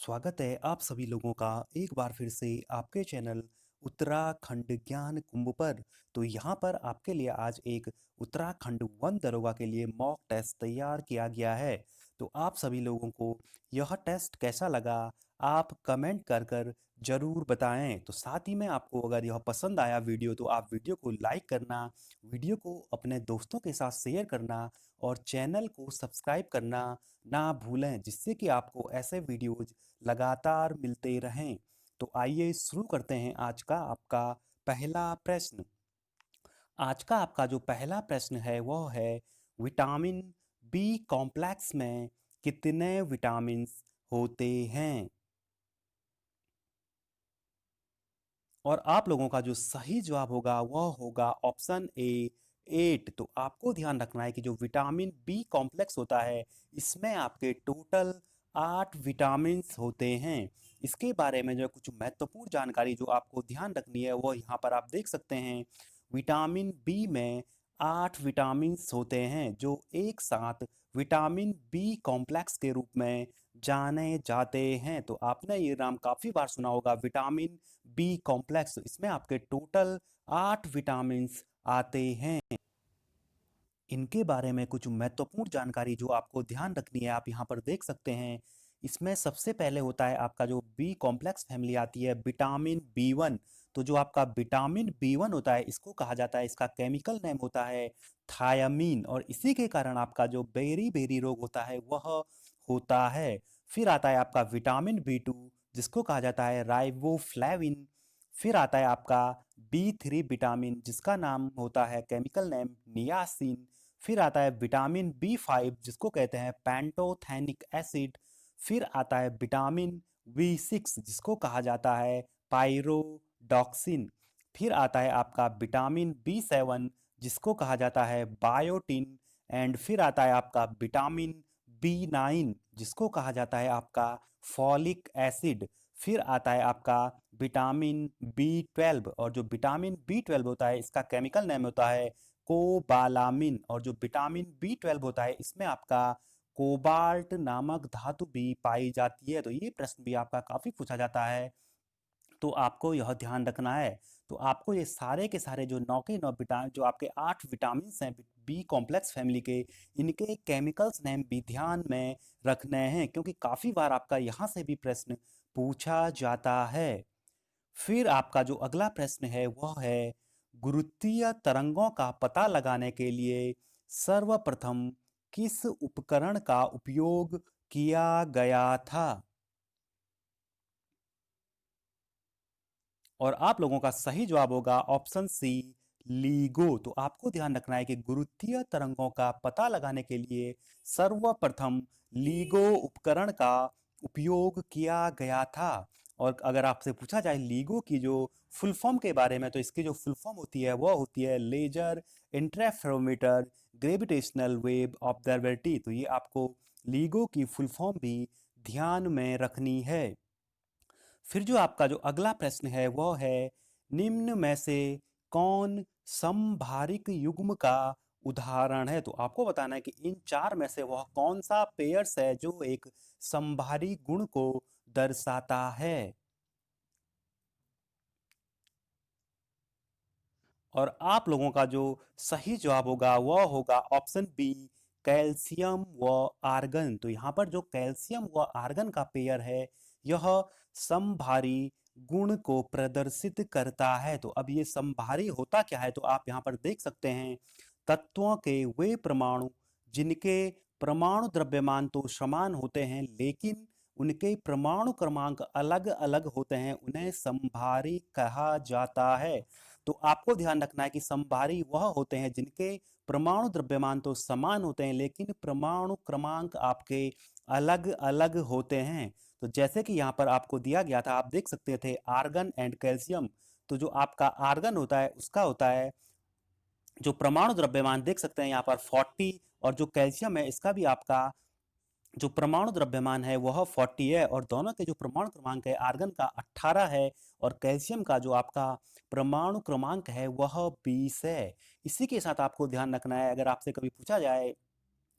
स्वागत है आप सभी लोगों का एक बार फिर से आपके चैनल उत्तराखंड ज्ञान कुंभ पर। तो यहाँ पर आपके लिए आज एक उत्तराखंड वन दरोगा के लिए मॉक टेस्ट तैयार किया गया है। तो आप सभी लोगों को यह टेस्ट कैसा लगा, आप कमेंट कर कर जरूर बताएं। तो साथ ही में आपको अगर यह पसंद आया वीडियो तो आप वीडियो को लाइक करना, वीडियो को अपने दोस्तों के साथ शेयर करना और चैनल को सब्सक्राइब करना ना भूलें, जिससे कि आपको ऐसे वीडियोज लगातार मिलते रहें। तो आइए शुरू करते हैं आज का आपका पहला प्रश्न। आज का आपका जो पहला प्रश्न है वह है, विटामिन बी कॉम्प्लेक्स में कितने विटामिन होते हैं? और आप लोगों का जो सही जवाब होगा वह होगा ऑप्शन ए 8। तो आपको ध्यान रखना है कि जो विटामिन बी कॉम्प्लेक्स होता है इसमें आपके टोटल 8 विटामिन होते हैं। इसके बारे में जो कुछ महत्वपूर्ण जानकारी जो आपको ध्यान रखनी है वो यहाँ पर आप देख सकते हैं। विटामिन बी में 8 विटामिन होते हैं जो एक साथ विटामिन बी कॉम्प्लेक्स के रूप में जाने जाते हैं। तो आपने ये नाम काफ़ी बार सुना होगा, विटामिन बी कॉम्प्लेक्स। इसमें आपके टोटल 8 विटामिन आते हैं। इनके बारे में कुछ महत्वपूर्ण जानकारी जो आपको ध्यान रखनी है आप यहाँ पर देख सकते हैं। इसमें सबसे पहले होता है आपका जो बी कॉम्प्लेक्स फैमिली आती है विटामिन बी वन। तो जो आपका विटामिन बी वन होता है इसको कहा जाता है, इसका केमिकल नेम होता है थायामीन, और इसी के कारण आपका जो बेरी बेरी रोग होता है वह होता है। फिर आता है आपका विटामिन बी टू जिसको कहा जाता है राइबोफ्लेविन। फिर आता है आपका बी थ्री विटामिन जिसका नाम होता है केमिकल नेम नियासिन। फिर आता है विटामिन बी फाइव जिसको कहते हैं पैंटोथेनिक एसिड। फिर आता है विटामिन बी सिक्स जिसको कहा जाता है पायरोडॉक्सिन। फिर आता है आपका विटामिन बी सेवन जिसको कहा जाता है बायोटिन। एंड फिर आता है आपका विटामिन बी नाइन जिसको कहा जाता है आपका फॉलिक एसिड। फिर आता है आपका विटामिन बी ट्वेल्व, और जो विटामिन बी ट्वेल्व होता है इसका केमिकल नेम होता है कोबालामिन। और जो विटामिन बी ट्वेल्व होता है इसमें आपका कोबाल्ट नामक धातु भी पाई जाती है। तो ये प्रश्न भी आपका काफ़ी पूछा जाता है, तो आपको यह ध्यान रखना है। तो आपको ये सारे के सारे जो 9 के 9 विटामिन, जो आपके 8 विटामिन हैं बी कॉम्प्लेक्स फैमिली के, इनके केमिकल्स नेम भी ध्यान में रखने हैं, क्योंकि काफ़ी बार आपका यहाँ से भी प्रश्न पूछा जाता है। फिर आपका जो अगला प्रश्न है वह है, गुरुत्वीय तरंगों का पता लगाने के लिए सर्वप्रथम किस उपकरण का उपयोग किया गया था? और आप लोगों का सही जवाब होगा ऑप्शन सी लीगो। तो आपको ध्यान रखना है कि गुरुत्वीय तरंगों का पता लगाने के लिए सर्वप्रथम लीगो उपकरण का उपयोग किया गया था। और अगर आपसे पूछा जाए लीगो की जो फुल फॉर्म के बारे में, तो इसकी जो फुल फॉर्म होती है वह होती है laser interferometer gravitational wave observatory. तो ये आपको लीगो की फुल फॉर्म भी ध्यान में रखनी है। फिर जो आपका जो अगला प्रश्न है वह है, निम्न में से कौन समभारिक युग्म का उदाहरण है? तो आपको बताना है कि इन चार में से वह कौन सा पेयर्स है जो एक समभारी गुण को दर्शाता है। और आप लोगों का जो सही जवाब होगा वह होगा ऑप्शन बी कैल्शियम व आर्गन। तो यहाँ पर जो कैल्शियम व आर्गन का पेयर है यह समभारी गुण को प्रदर्शित करता है। तो अब ये समभारी होता क्या है, तो आप यहाँ पर देख सकते हैं, तत्वों के वे परमाणु जिनके परमाणु द्रव्यमान तो समान होते हैं लेकिन उनके परमाणु क्रमांक अलग अलग होते हैं, उन्हें समभारी कहा जाता है। तो आपको ध्यान रखना है कि समभारी वह होते हैं जिनके परमाणु द्रव्यमान तो समान होते हैं लेकिन परमाणु क्रमांक आपके अलग अलग होते हैं। तो जैसे कि यहाँ पर आपको दिया गया था, आप देख सकते थे आर्गन एंड कैल्शियम। तो जो आपका आर्गन होता है उसका होता है जो परमाणु द्रव्यमान देख सकते हैं यहाँ पर 40, और जो कैल्शियम है इसका भी आपका जो परमाणु द्रव्यमान है वह 40 है, और दोनों के जो परमाणु क्रमांक है आर्गन का 18 है और कैल्शियम का जो आपका परमाणु क्रमांक है वह 20 है। इसी के साथ आपको ध्यान रखना है, अगर आपसे कभी पूछा जाए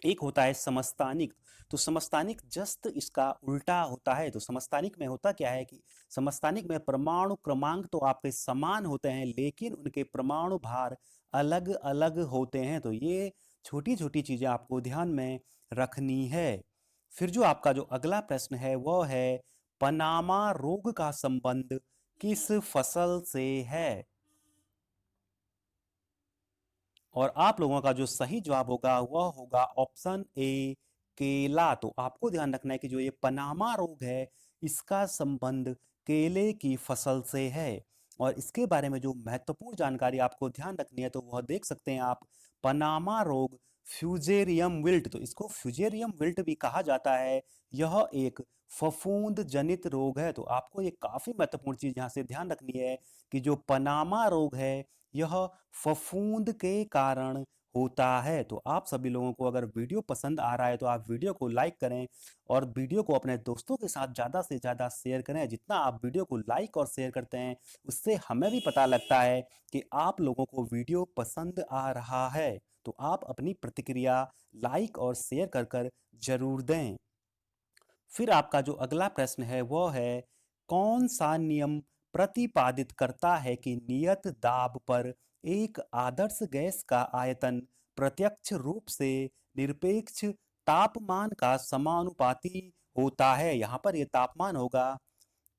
एक होता है समस्थानिक। तो समस्थानिक जस्ट इसका उल्टा होता है। तो समस्थानिक में होता क्या है कि समस्थानिक में परमाणु क्रमांक तो आपके समान होते हैं, लेकिन उनके परमाणु भार अलग अलग होते हैं। तो ये छोटी छोटी चीजें आपको ध्यान में रखनी है। फिर जो आपका जो अगला प्रश्न है वो है, पनामा रोग का संबंध किस फसल से है? और आप लोगों का जो सही जवाब होगा वह होगा ऑप्शन ए, केला। तो आपको ध्यान रखना है कि जो ये पनामा रोग है, इसका संबंध केले की फसल से है। और इसके बारे में जो महत्वपूर्ण जानकारी आपको ध्यान रखनी है तो वह देख सकते हैं आप, पनामा रोग फ्यूजेरियम विल्ट, तो इसको फ्यूजेरियम विल्ट भी कहा जाता है। यह एक फफूंद जनित रोग है। तो आपको ये काफी महत्वपूर्ण चीज यहाँ से ध्यान रखनी है कि जो पनामा रोग है यह फफूंद के कारण होता है। तो आप सभी लोगों को अगर वीडियो पसंद आ रहा है तो आप वीडियो को लाइक करें और वीडियो को अपने दोस्तों के साथ ज़्यादा से ज़्यादा शेयर करें। जितना आप वीडियो को लाइक और शेयर करते हैं उससे हमें भी पता लगता है कि आप लोगों को वीडियो पसंद आ रहा है। तो आप अपनी प्रतिक्रिया लाइक और शेयर कर कर जरूर दें। फिर आपका जो अगला प्रश्न है वो है, कौन सा नियम प्रतिपादित करता है कि नियत दाब पर एक आदर्श गैस का आयतन प्रत्यक्ष रूप से निरपेक्ष तापमान का समानुपाती होता है? यहाँ पर ये तापमान होगा।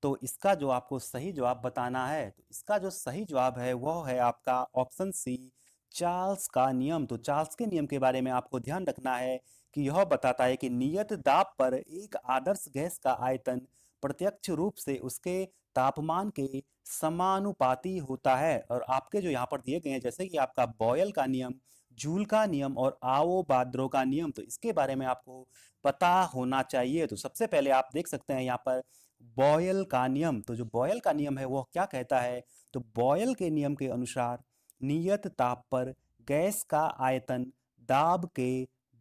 तो इसका जो आपको सही जवाब बताना है, तो इसका जो सही जवाब है वह है आपका ऑप्शन सी, चार्ल्स का नियम। तो चार्ल्स के नियम के बारे में आपको ध्यान रखना है कि यह बताता है कि नियत दाब पर एक आदर्श गैस का आयतन प्रत्यक्ष रूप से उसके तापमान के समानुपाती होता है। और आपके जो यहाँ पर दिए गए हैं जैसे कि आपका बॉयल का नियम, जूल का नियम और आवोगाद्रो का नियम, तो इसके बारे में आपको पता होना चाहिए। तो सबसे पहले आप देख सकते हैं यहाँ पर बॉयल का नियम। तो जो बॉयल का नियम है वह क्या कहता है? तो बॉयल के नियम के अनुसार नियत ताप पर गैस का आयतन दाब के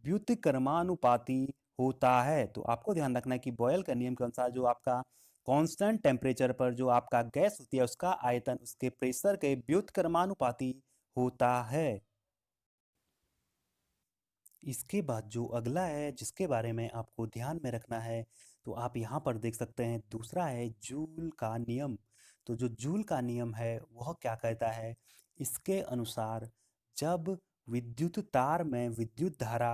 व्युत्क्रमानुपाती होता है। तो आपको ध्यान रखना है कि बॉयल के नियम के अनुसार जो आपका कांस्टेंट टेम्परेचर पर जो आपका गैस होती है उसका आयतन उसके प्रेशर के व्युत्क्रमानुपाती होता है। इसके बाद जो अगला है जिसके बारे में आपको ध्यान में रखना है, तो आप यहाँ पर देख सकते हैं दूसरा है जूल का नियम। तो जो जूल का नियम है वह क्या कहता है? इसके अनुसार जब विद्युत तार में विद्युत धारा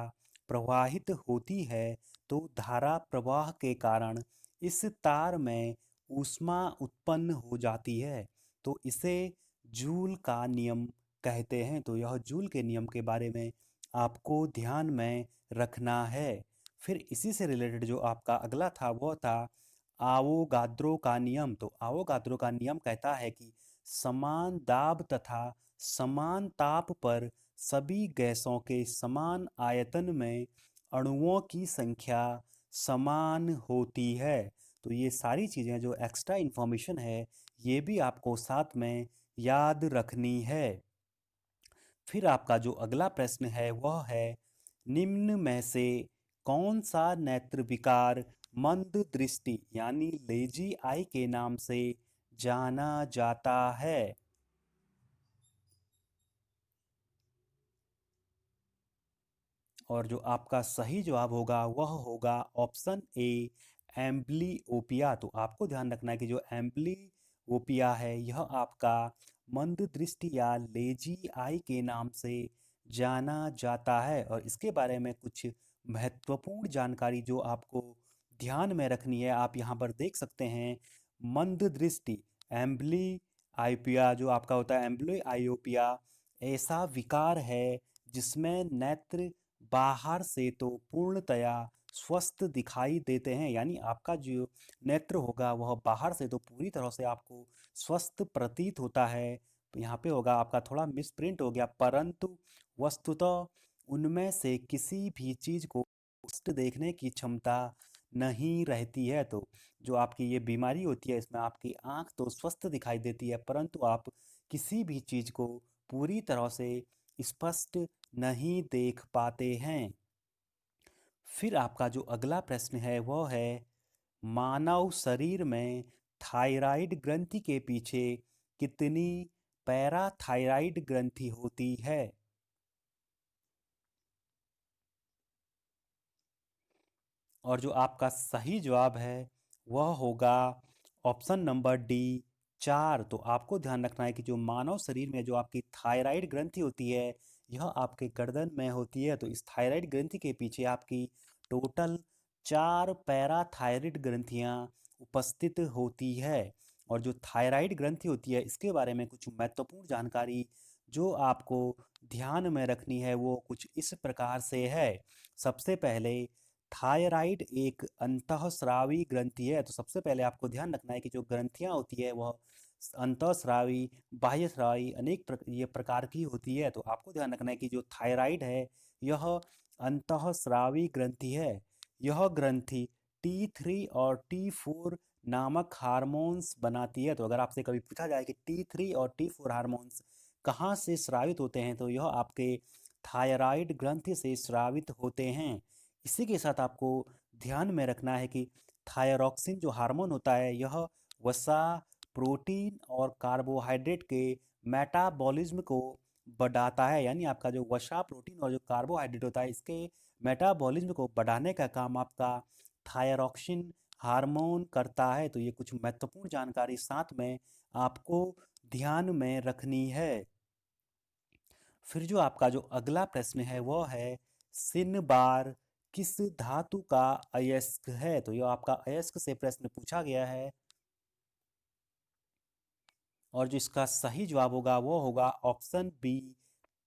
प्रवाहित होती है तो धारा प्रवाह के कारण इस तार में ऊष्मा उत्पन्न हो जाती है। तो इसे जूल का नियम कहते हैं। तो यह जूल के नियम के बारे में आपको ध्यान में रखना है। फिर इसी से रिलेटेड जो आपका अगला था वो था आवोगाद्रो का नियम। तो आवोगाद्रो का नियम कहता है कि समान दाब तथा समान ताप पर सभी गैसों के समान आयतन में अणुओं की संख्या समान होती है। तो ये सारी चीज़ें जो एक्स्ट्रा इन्फॉर्मेशन है ये भी आपको साथ में याद रखनी है। फिर आपका जो अगला प्रश्न है वह है, निम्न में से कौन सा नेत्र विकार मंद दृष्टि यानी लेजी आई के नाम से जाना जाता है? और जो आपका सही जवाब होगा वह होगा ऑप्शन ए, एम्ब्लियोपिया। तो आपको ध्यान रखना है कि जो एम्ब्लियोपिया है यह आपका मंद दृष्टि या लेजी आई के नाम से जाना जाता है। और इसके बारे में कुछ महत्वपूर्ण जानकारी जो आपको ध्यान में रखनी है आप यहाँ पर देख सकते हैं। मंद दृष्टि एम्ब्ली आइपिया जो आपका होता है एम्ब्ली आइयोपिया, ऐसा विकार है जिसमें नेत्र बाहर से तो पूर्णतया स्वस्थ दिखाई देते हैं। यानी आपका जो नेत्र होगा वह बाहर से तो पूरी तरह से आपको स्वस्थ प्रतीत होता है। यहाँ पे होगा आपका थोड़ा मिसप्रिंट हो गया, परंतु वस्तुतः उनमें से किसी भी चीज को स्पष्ट देखने की क्षमता नहीं रहती है। तो जो आपकी ये बीमारी होती है इसमें आपकी आंख तो स्वस्थ दिखाई देती है परंतु आप किसी भी चीज को पूरी तरह से स्पष्ट नहीं देख पाते हैं। फिर आपका जो अगला प्रश्न है वह है, मानव शरीर में थायराइड ग्रंथि के पीछे कितनी पैराथायराइड ग्रंथि होती है? और जो आपका सही जवाब है वह होगा ऑप्शन नंबर डी, 4। तो आपको ध्यान रखना है कि जो मानव शरीर में जो आपकी थायराइड ग्रंथि होती है यह आपके गर्दन में होती है। तो इस थायराइड ग्रंथि के पीछे आपकी टोटल 4 पैराथायराइड ग्रंथियां उपस्थित होती है। और जो थायराइड ग्रंथि होती है इसके बारे में कुछ महत्वपूर्ण जानकारी जो आपको ध्यान में रखनी है वो कुछ इस प्रकार से है। सबसे पहले, थायराइड एक अंतःस्रावी ग्रंथि है। तो सबसे पहले आपको ध्यान रखना है कि जो ग्रंथियां होती है वह अंतःस्रावी, बाह्यस्रावी ये प्रकार की होती है। तो आपको ध्यान रखना है कि जो थायराइड है यह अंतःस्रावी ग्रंथि है। यह ग्रंथि T3 और T4 नामक हार्मोन्स बनाती है। तो अगर आपसे कभी पूछा जाए कि T3 और T4 हार्मोन्स कहाँ से स्रावित होते हैं तो यह आपके थायराइड ग्रंथि से स्रावित होते हैं। इसी के साथ आपको ध्यान में रखना है कि थायरॉक्सिन जो हार्मोन होता है यह वसा, प्रोटीन और कार्बोहाइड्रेट के मेटाबॉलिज्म को बढ़ाता है। यानी आपका जो वसा, प्रोटीन और जो कार्बोहाइड्रेट होता है इसके मेटाबॉलिज्म को बढ़ाने का काम आपका थायरॉक्सिन हार्मोन करता है। तो ये कुछ महत्वपूर्ण जानकारी साथ में आपको ध्यान में रखनी है। फिर जो आपका जो अगला प्रश्न है वो है, सिनबार किस धातु का अयस्क है। तो यह आपका अयस्क से प्रश्न पूछा गया है और जो इसका सही जवाब होगा वो होगा ऑप्शन बी,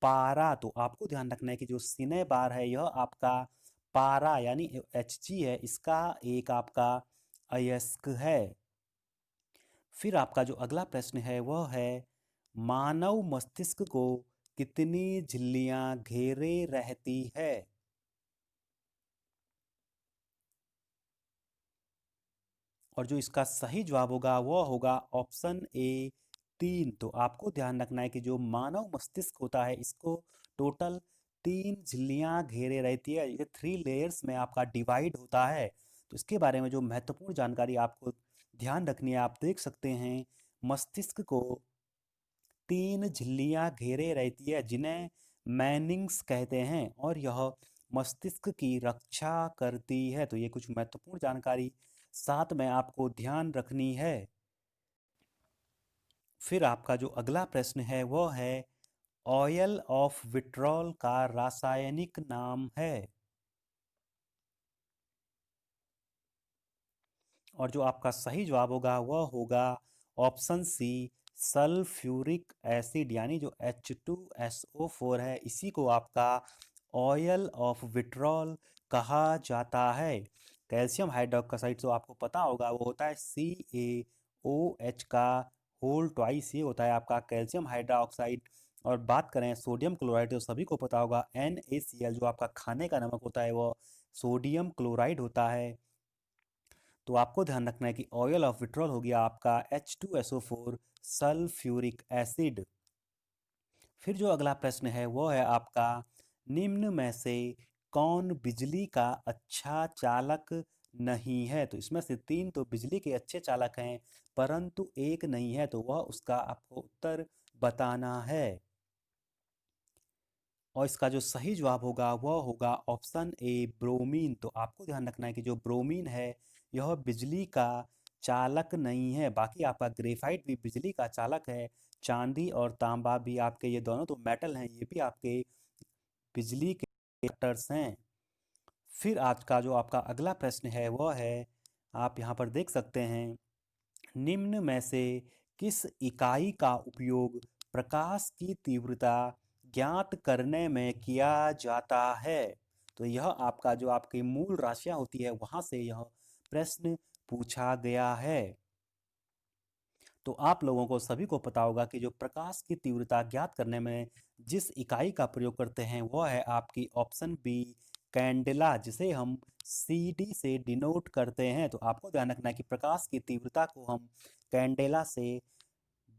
पारा। तो आपको ध्यान रखना है कि जो सिनेबार है यह आपका पारा यानी Hg है, इसका एक आपका अयस्क है। फिर आपका जो अगला प्रश्न है वह है, मानव मस्तिष्क को कितनी झिल्लियां घेरे रहती है। और जो इसका सही जवाब होगा वो होगा ऑप्शन ए, 3। तो आपको ध्यान रखना है कि जो मानव मस्तिष्क होता है इसको टोटल 3 झिल्लियां घेरे रहती है। ये 3 लेयर्स में आपका डिवाइड होता है। तो इसके बारे में जो महत्वपूर्ण जानकारी आपको ध्यान रखनी है, आप देख सकते हैं मस्तिष्क को 3 झिल्लियां घेरे रहती है जिन्हें मैनिंग्स कहते हैं और यह मस्तिष्क की रक्षा करती है। तो ये कुछ महत्वपूर्ण जानकारी साथ में आपको ध्यान रखनी है। फिर आपका जो अगला प्रश्न है वो है, ऑयल ऑफ विट्रॉल का रासायनिक नाम है। और जो आपका सही जवाब होगा वह होगा ऑप्शन सी, सल्फ्यूरिक एसिड। यानी जो H2SO4 है इसी को आपका ऑयल ऑफ विट्रॉल कहा जाता है। कैल्शियम हाइड्रोक्साइड तो आपको पता होगा वो होता है CaOH का होल ट्वाइस, ये होता है आपका कैल्शियम हाइड्रोक्साइड। और बात करें सोडियम क्लोराइड तो सभी को पता होगा NaCl जो आपका खाने का नमक होता है वो सोडियम क्लोराइड होता है। तो आपको ध्यान रखना है कि ऑयल ऑफ विट्रॉल हो गया आपका H2SO4 सल्फ्यूरिक एसिड। फिर जो अगला प्रश्न है वो है आपका, निम्न में से कौन बिजली का अच्छा चालक नहीं है। तो इसमें से 3 तो बिजली के अच्छे चालक हैं परंतु एक नहीं है, तो वह उसका आपको उत्तर बताना है। और इसका जो सही जवाब होगा वह होगा ऑप्शन ए, ब्रोमीन। तो आपको ध्यान रखना है कि जो ब्रोमीन है यह बिजली का चालक नहीं है। बाकी आपका ग्रेफाइट भी बिजली का चालक है, चांदी और तांबा भी आपके, ये दोनों तो मेटल हैं, ये भी आपके बिजली के कंडक्टर्स हैं। फिर आज का जो आपका अगला प्रश्न है वह है, आप यहाँ पर देख सकते हैं, निम्न में से किस इकाई का उपयोग प्रकाश की तीव्रता ज्ञात करने में किया जाता है। तो यह आपका जो आपकी मूल राशियां होती है वहां से यह प्रश्न पूछा गया है। तो आप लोगों को सभी को पता होगा कि जो प्रकाश की तीव्रता ज्ञात करने में जिस इकाई का प्रयोग करते हैं वह है आपकी ऑप्शन बी, कैंडेला, जिसे हम CD से डिनोट करते हैं। तो आपको ध्यान रखना है कि प्रकाश की तीव्रता को हम कैंडेला से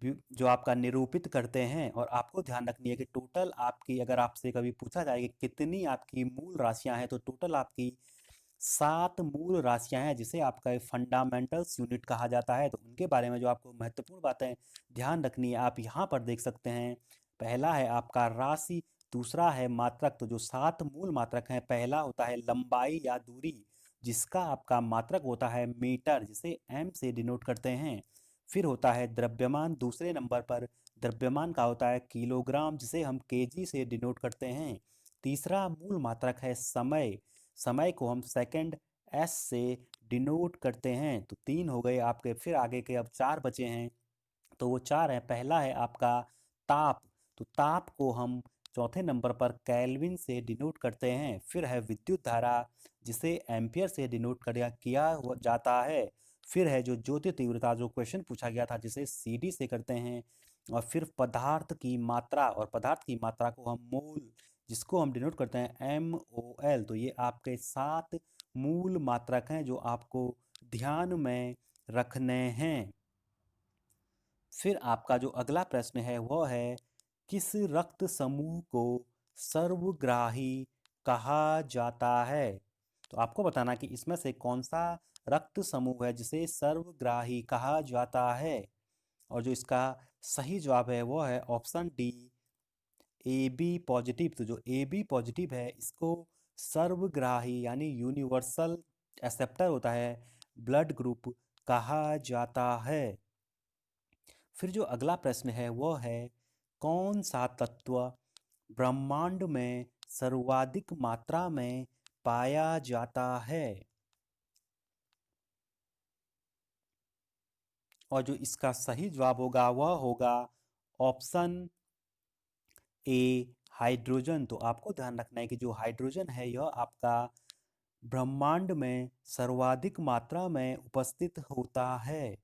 जो आपका निरूपित करते हैं। और आपको ध्यान रखनी है कि टोटल आपकी, अगर आपसे कभी पूछा जाए कि कितनी आपकी मूल राशियां हैं तो टोटल आपकी 7 मूल राशियां हैं जिसे आपका फंडामेंटल्स यूनिट कहा जाता है। तो उनके बारे में जो आपको महत्वपूर्ण बातें ध्यान रखनी है आप यहाँ पर देख सकते हैं। पहला है आपका राशि, दूसरा है मात्रक। तो जो 7 मूल मात्रक हैं, पहला होता है लंबाई या दूरी, जिसका आपका मात्रक होता है मीटर, जिसे एम से डिनोट करते हैं। फिर होता है द्रव्यमान, दूसरे नंबर पर द्रव्यमान का होता है किलोग्राम, जिसे हम केजी से डिनोट करते हैं। तीसरा मूल मात्रक है समय, समय को हम सेकंड एस से डिनोट करते हैं। तो 3 हो गए आपके, फिर आगे के अब 4 बचे हैं। तो वो 4 है, पहला है आपका ताप, तो ताप को हम चौथे नंबर पर केल्विन से डिनोट करते हैं। फिर है विद्युत धारा, जिसे एम्पियर से डिनोट जाता है। फिर है जो ज्योति तीव्रता, जो क्वेश्चन पूछा गया था, जिसे सीडी से करते हैं। और फिर पदार्थ की मात्रा, और पदार्थ की मात्रा को हम मोल, जिसको हम डिनोट करते हैं MOL। तो ये आपके 7 मूल मात्रक हैं जो आपको ध्यान में रखने हैं। फिर आपका जो अगला प्रश्न है वह है, किस रक्त समूह को सर्वग्राही कहा जाता है? तो आपको बताना कि इसमें से कौन सा रक्त समूह है जिसे सर्वग्राही कहा जाता है। और जो इसका सही जवाब है वो है option D, A B positive. तो जो ए बी पॉजिटिव है, इसको सर्वग्राही यानी यूनिवर्सल एक्सेप्टर होता है, ब्लड ग्रुप कहा जाता है। फिर जो अगला प्रश्न है वो है, कौन सा तत्व ब्रह्मांड में सर्वाधिक मात्रा में पाया जाता है? और जो इसका सही जवाब होगा वह होगा ऑप्शन ए, हाइड्रोजन। तो आपको ध्यान रखना है कि जो हाइड्रोजन है यह आपका ब्रह्मांड में सर्वाधिक मात्रा में उपस्थित होता है।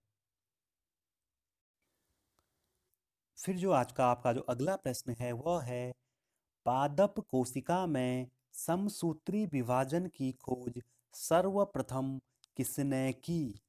फिर जो आज का आपका जो अगला प्रश्न है वह है, पादप कोशिका में समसूत्री विभाजन की खोज सर्वप्रथम किसने की?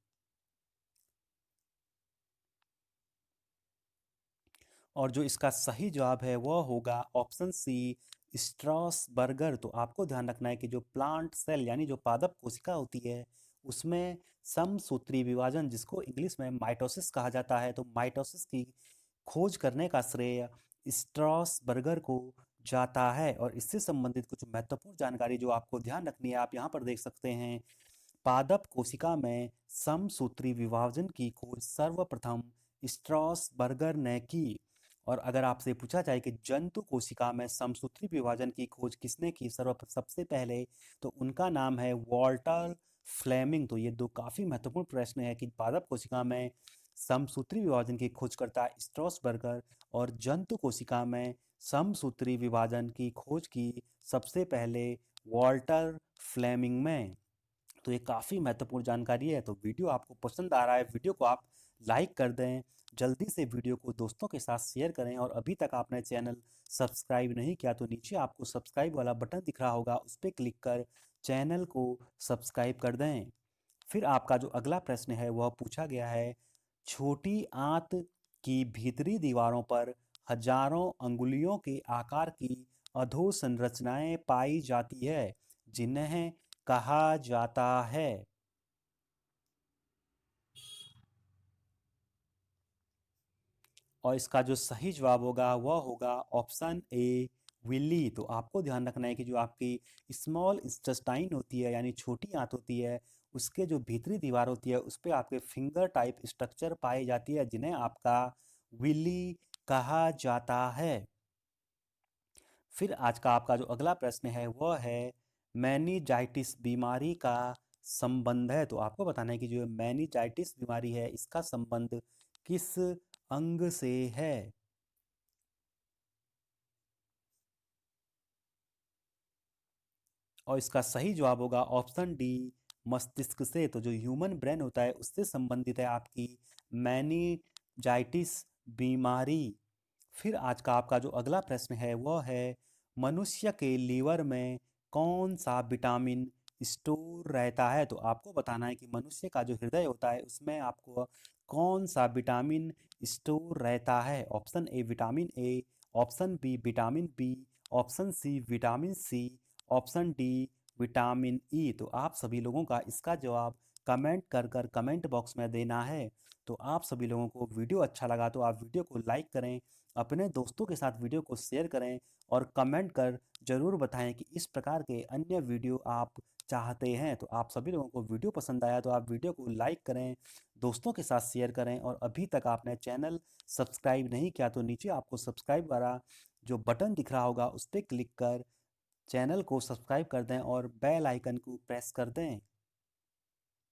और जो इसका सही जवाब है वह होगा ऑप्शन सी, स्ट्रॉसबर्गर। तो आपको ध्यान रखना है कि जो प्लांट सेल यानी जो पादप कोशिका होती है, उसमें समसूत्री विभाजन, जिसको इंग्लिश में माइटोसिस कहा जाता है, तो माइटोसिस की खोज करने का श्रेय स्ट्रॉसबर्गर को जाता है। और इससे संबंधित कुछ महत्वपूर्ण जानकारी जो आपको ध्यान रखनी है, आप यहाँ पर देख सकते हैं। पादप कोशिका में समसूत्री विभाजन की खोज सर्वप्रथम स्ट्रॉसबर्गर ने की। और अगर आपसे पूछा जाए कि जंतु कोशिका में समसूत्री विभाजन की खोज किसने की सबसे पहले, तो उनका नाम है वॉल्टर फ्लेमिंग। तो ये दो काफ़ी महत्वपूर्ण प्रश्न है कि पादप कोशिका में समसूत्री विभाजन की खोज करता है स्ट्रॉसबर्गर, और जंतु कोशिका में समसूत्री विभाजन की खोज की सबसे पहले वॉल्टर फ्लेमिंग में। तो ये काफ़ी महत्वपूर्ण जानकारी है। तो वीडियो आपको पसंद आ रहा है, वीडियो को आप लाइक कर दें, जल्दी से वीडियो को दोस्तों के साथ शेयर करें। और अभी तक आपने चैनल सब्सक्राइब नहीं किया तो नीचे आपको सब्सक्राइब वाला बटन दिख रहा होगा, उस पर क्लिक कर चैनल को सब्सक्राइब कर दें। फिर आपका जो अगला प्रश्न है वह पूछा गया है, छोटी आंत की भीतरी दीवारों पर हजारों अंगुलियों के आकार की अधोसंरचनाएं पाई जाती है, जिन्हें कहा जाता है। और इसका जो सही जवाब होगा वह होगा ऑप्शन ए, विल्ली। तो आपको ध्यान रखना है कि जो आपकी स्मॉल इंटेस्टाइन होती है यानी छोटी आंत होती है, उसके जो भीतरी दीवार होती है उस पे आपके फिंगर टाइप स्ट्रक्चर पाई जाती है, जिन्हें आपका विल्ली कहा जाता है। फिर आज का आपका जो अगला प्रश्न है वह है, मेनिंजाइटिस बीमारी का संबंध है। तो आपको बताना है कि जो मेनिंजाइटिस बीमारी है इसका संबंध किस अंग से है। और इसका सही जवाब होगा ऑप्शन डी, मस्तिष्क से। तो जो ह्यूमन ब्रेन होता है उससे संबंधित है आपकी मेनिंजाइटिस बीमारी। फिर आज का आपका जो अगला प्रश्न है वह है, मनुष्य के लीवर में कौन सा विटामिन स्टोर रहता है? तो आपको बताना है कि मनुष्य का जो हृदय होता है उसमें आपको कौन सा विटामिन स्टोर रहता है। Option A vitamin A, option B vitamin B, option C vitamin C, option D vitamin E. तो आप सभी लोगों का इसका जवाब कमेंट कर कर कमेंट बॉक्स में देना है। तो आप सभी लोगों को वीडियो अच्छा लगा तो आप वीडियो को लाइक करें, अपने दोस्तों के साथ वीडियो को शेयर करें, और कमेंट कर ज़रूर बताएं कि इस प्रकार के अन्य वीडियो आप चाहते हैं। तो आप सभी लोगों को वीडियो पसंद आया तो आप वीडियो को लाइक करें, दोस्तों के साथ शेयर करें, और अभी तक आपने चैनल सब्सक्राइब नहीं किया तो नीचे आपको सब्सक्राइब वाला जो बटन दिख रहा होगा उस पर क्लिक कर चैनल को सब्सक्राइब कर दें और बेल आइकन को प्रेस कर दें।